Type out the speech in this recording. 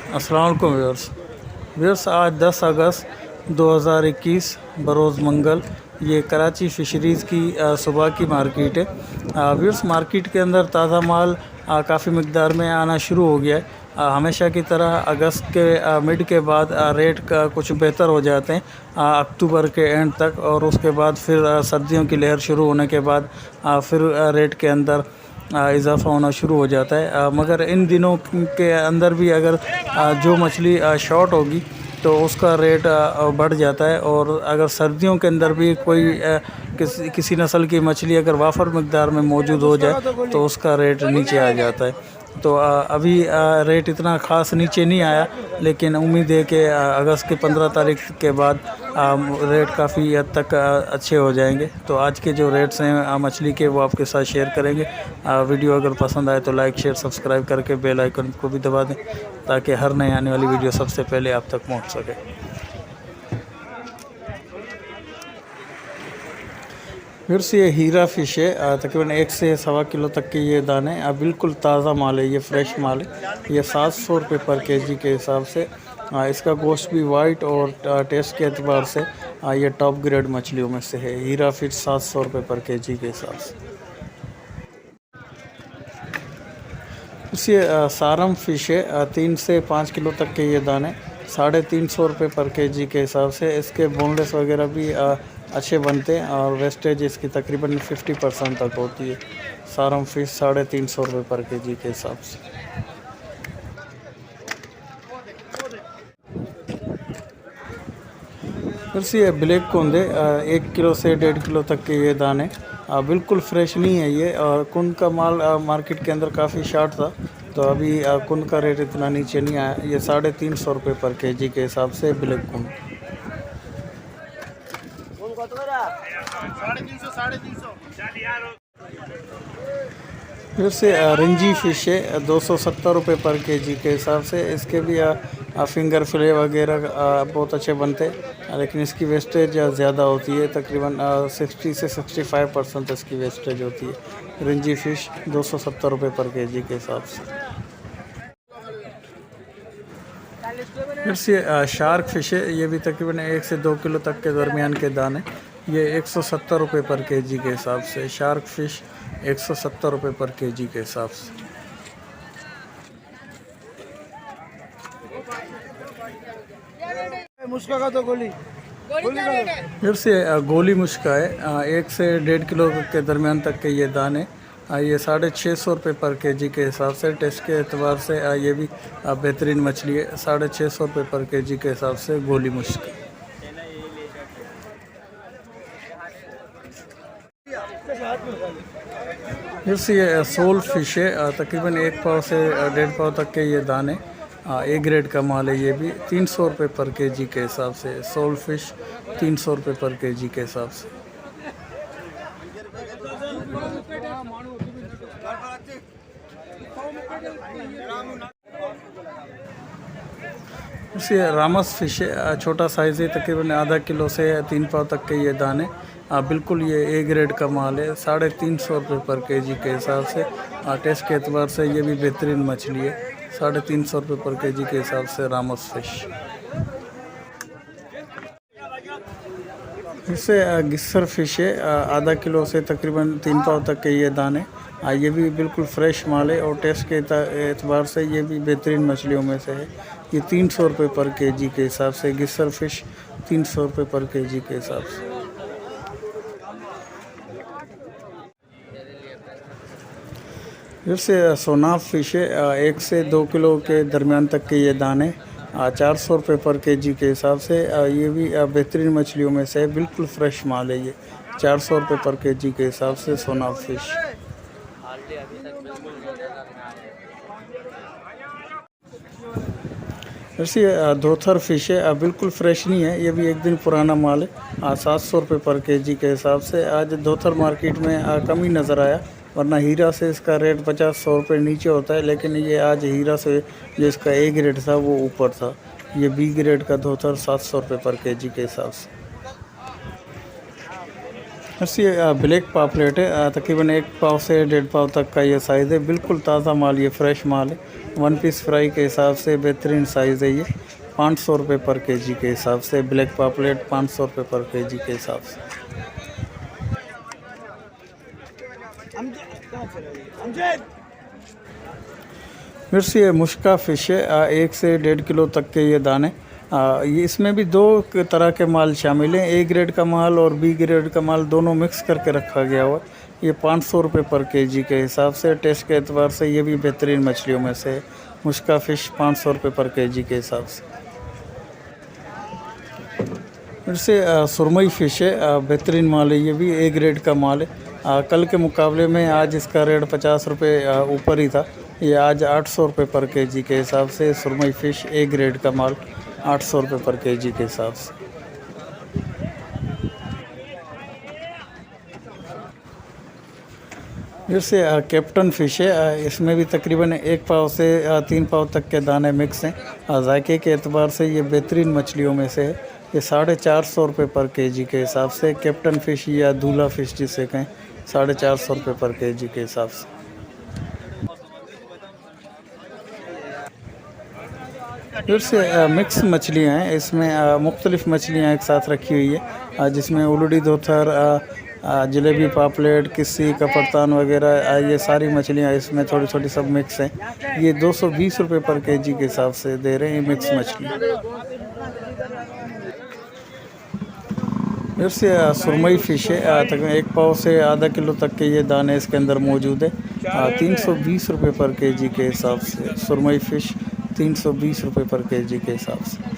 अस्सलाम वालेकुम व्यूअर्स, आज 10 अगस्त 2021 बरोज़ मंगल। ये कराची फ़िशरीज़ की सुबह की मार्केट है। व्यूअर्स, मार्केट के अंदर ताज़ा माल काफ़ी मिक़दार में आना शुरू हो गया है। हमेशा की तरह अगस्त के मिड के बाद रेट का कुछ बेहतर हो जाते हैं अक्टूबर के एंड तक, और उसके बाद फिर सर्दियों की लहर शुरू होने के बाद फिर रेट के अंदर इजाफ़ा होना शुरू हो जाता है। मगर इन दिनों के अंदर भी अगर जो मछली शॉर्ट होगी तो उसका रेट बढ़ जाता है, और अगर सर्दियों के अंदर भी कोई किसी नस्ल की मछली अगर वाफर मिक़दार में मौजूद हो जाए तो उसका रेट नीचे आ जाता है। तो अभी रेट इतना ख़ास नीचे नहीं आया, लेकिन उम्मीद है कि अगस्त के 15 तारीख के बाद रेट काफ़ी हद तक अच्छे हो जाएंगे। तो आज के जो रेट्स हैं मछली के, वो आपके साथ शेयर करेंगे। वीडियो अगर पसंद आए तो लाइक शेयर सब्सक्राइब करके बेल आइकन को भी दबा दें, ताकि हर नई आने वाली वीडियो सबसे पहले आप तक पहुंच सके। फिर से ये हीरा फ़िश है, तकरीबन 1 से सवा किलो तक के ये दाने। बिल्कुल ताज़ा माल है, ये फ्रेश माल है। ये 700 रुपये पर केजी के हिसाब से। इसका गोश्त भी वाइट और टेस्ट के अतबार से ये टॉप ग्रेड मछलियों में से है। हीरा फ़िश 700 रुपये पर केजी के हिसाब से। इसे सारम फ़िश है, 3 से 5 किलो तक के ये दाने, 350 रुपये पर केजी के हिसाब से। इसके बोनलेस वगैरह भी अच्छे बनते हैं, और वेस्टेज इसकी तकरीबन 50% तक होती है। सारम फ़िश 350 रुपये पर केजी के हिसाब से। फिर से ये ब्लैक कोंदे, 1 किलो से 1.5 किलो तक के ये दाने। बिल्कुल फ्रेश नहीं है ये। कुंद का माल मार्केट के अंदर काफ़ी शार्ट था, तो अभी कुंद का रेट इतना नीचे नहीं आया। ये 350 रुपये पर केजी के हिसाब से ब्लैक कुंद। फिर से रिंजी फ़िश है, 270 रुपये पर केजी के हिसाब से। इसके भी फिंगर फिले वगैरह बहुत अच्छे बनते हैं, लेकिन इसकी वेस्टेज ज़्यादा होती है। तकरीबन 60 से 65% इसकी वेस्टेज होती है। रिंजी फ़िश 270 रुपये पर केजी के हिसाब से। फिर से शार्क फ़िश है, ये भी तकरीबन 1 से 2 किलो तक के दरमियान के दाने। ये 170 रुपये पर केजी के हिसाब से। शार्क फ़िश 170 रुपये पर केजी के हिसाब से। मुश्का का तो गोली फिर से गोली मुश्का है, 1 से 1.5 किलो के दरमियान तक के ये दाने। ये 650 रुपये पर केजी के हिसाब से। टेस्ट के एतबार से ये भी बेहतरीन मछली है। 650 रुपये पर केजी के हिसाब से गोली मुश्का। फिर से ये सोल फ़िश है, तकरीबन 1 पाव से 1.5 पाव तक के ये दाने। ए ग्रेड का माल है। ये भी 300 रुपये पर केजी के हिसाब से। सोल फ़िश 300 रुपये पर केजी के हिसाब से। इसे रामस फ़िश है, छोटा साइज़ है, तकरीबन आधा किलो से 3 पाव तक के ये दाने। बिल्कुल ये ए ग्रेड का माल है। 350 रुपये पर केजी के हिसाब से। टेस्ट के एतबार से ये भी बेहतरीन मछली है। 350 रुपये पर केजी के हिसाब से रामस फ़िश। इससे गिस्सर फ़िश है, आधा किलो से तकरीबन 3 पाव तक के ये दाने। ये भी बिल्कुल फ्रेश माल है, और टेस्ट के एतबार से ये भी बेहतरीन मछलियों में से है। ये 300 रुपये पर केजी के हिसाब से। गिस्सर फ़िश 300 रुपये पर केजी के हिसाब से। फिर से सोनाफ फ़िश है, 1 से 2 किलो के दरमियान तक के ये दाने। 400 रुपये पर केजी के हिसाब से। ये भी बेहतरीन मछलियों में से है, बिल्कुल फ्रेश माल है ये। 400 रुपये पर केजी के हिसाब से सोनाफ फ़िश। वैसे धोथर फ़िश है, बिल्कुल फ्रेश नहीं है। ये भी 1 दिन पुराना माल है। 700 रुपये पर केजी के हिसाब से। आज धोथर मार्केट में कम ही नज़र आया, वरना हीरा से इसका रेट 50-100 रुपये नीचे होता है, लेकिन ये आज हीरा से जो इसका ए ग्रेड था वो ऊपर था। ये बी ग्रेड का धोथर 700 रुपये पर केजी के हिसाब से। बस ये ब्लैक पापलेट है। तकरीबन 1 पाव से 1.5 पाव तक का ये साइज़ है। बिल्कुल ताज़ा माल, ये फ्रेश माल है। 1 पीस फ्राई के हिसाब से बेहतरीन साइज़ है ये। 500 रुपये पर केजी के हिसाब से ब्लैक पापलेट 500 रुपये पर केजी के हिसाब से। फिर से ये मुश्का फ़िश है। 1 से 1.5 किलो तक के ये दाने। ये इसमें भी 2 तरह के माल शामिल हैं, ए ग्रेड का माल और बी ग्रेड का माल, दोनों मिक्स करके रखा गया हुआ। ये 500 रुपये पर केजी के हिसाब से। टेस्ट के एतबार से ये भी बेहतरीन मछलियों में से है। मुश्का फ़िश 500 रुपये पर केजी के हिसाब से। फिर से सुरमई फ़िश है। बेहतरीन माल है, ये भी ए ग्रेड का माल है। कल के मुकाबले में आज इसका रेट 50 रुपये ऊपर ही था। ये आज 800 रुपये पर केजी के हिसाब से सुरमई फ़िश ए ग्रेड का माल 800 रुपये पर केजी के हिसाब से। जैसे कैप्टन फ़िश है। इसमें भी तकरीबन 1 पाव से 3 पाव तक के दाने मिक्स हैं। जायके के एतबार से ये बेहतरीन मछलियों में से है। ये 450 रुपये पर केजी के हिसाब से कैप्टन फ़िश या दूल्हा फ़िश जिसे कहें, 450 रुपये पर केजी के हिसाब से। फिर से मिक्स मछलियाँ हैं। इसमें मुख्तलिफ़ मछलियाँ एक साथ रखी हुई है, जिसमें उलड़ी धोथर, जलेबी पापलेट, किस्सी, कपरतान वगैरह, ये सारी मछलियाँ इसमें छोटी छोटी सब मिक्स हैं। ये 220 रुपये पर केजी के हिसाब से दे रहे हैं ये मिक्स मछली। फिर से सुरमई फ़िश है। तकरीबन 1 पाव से आधा किलो तक के ये दाने इसके अंदर मौजूद है। 320 रुपये पर केजी के हिसाब से सुरमई फ़िश 320 रुपये पर केजी के हिसाब से।